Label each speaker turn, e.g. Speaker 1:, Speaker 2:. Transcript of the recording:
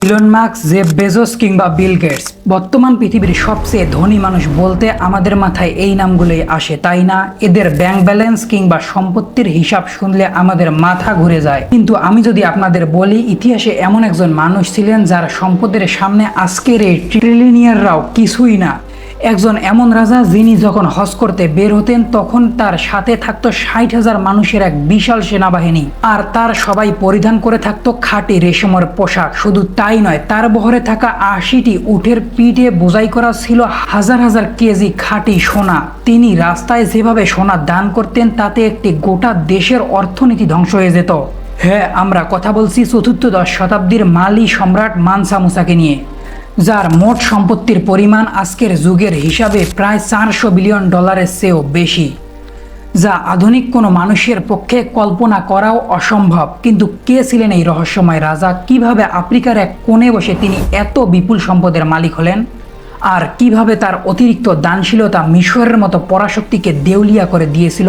Speaker 1: Elon Musk, Jeff Bezos কিংবা Bill Gates বর্তমান পৃথিবীর সবচেয়ে ধনী মানুষ বলতে আমাদের মাথায় এই নামগুলোই আসে, তাই না? এদের ব্যাংক ব্যালেন্স কিংবা সম্পত্তির হিসাব শুনলে আমাদের মাথা ঘুরে যায়। কিন্তু আমি যদি আপনাদের বলি, ইতিহাসে এমন একজন মানুষ ছিলেন যার সম্পদের সামনে আজকের এই ট্রিলিয়নিয়াররাও কিছুই না। একজন এমন রাজা যিনি যখন হজ করতে বের হতেন তখন তার সাথে থাকতো 60,000 মানুষের এক বিশাল সেনাবাহিনী, আর তার সবাই পরিধান করে থাকতো খাঁটি রেশমের পোশাক। শুধু তাই নয়, তার বহরে থাকা 80টি উটের পিঠে বোঝাই করা ছিল হাজার হাজার কেজি খাঁটি সোনা। তিনি রাস্তায় যেভাবে সোনা দান করতেন তাতে একটি গোটা দেশের অর্থনীতি ধ্বংস হয়ে যেত। হ্যাঁ, আমরা কথা বলছি 4th-10 শতাব্দীর মালি সম্রাট মানসা মুসাকে নিয়ে, যার মোট সম্পত্তির পরিমাণ আজকের যুগের হিসাবে প্রায় 400 বিলিয়ন ডলারের চেয়েও বেশি, যা আধুনিক কোনো মানুষের পক্ষে কল্পনা করাও অসম্ভব। কিন্তু কে ছিলেন এই রহস্যময় রাজা? কিভাবে আফ্রিকার এক কোণে বসে তিনি এত বিপুল সম্পদের মালিক হলেন? আর কিভাবে তার অতিরিক্ত দানশীলতা মিশরের মতো পরাশক্তিকে দেউলিয়া করে দিয়েছিল?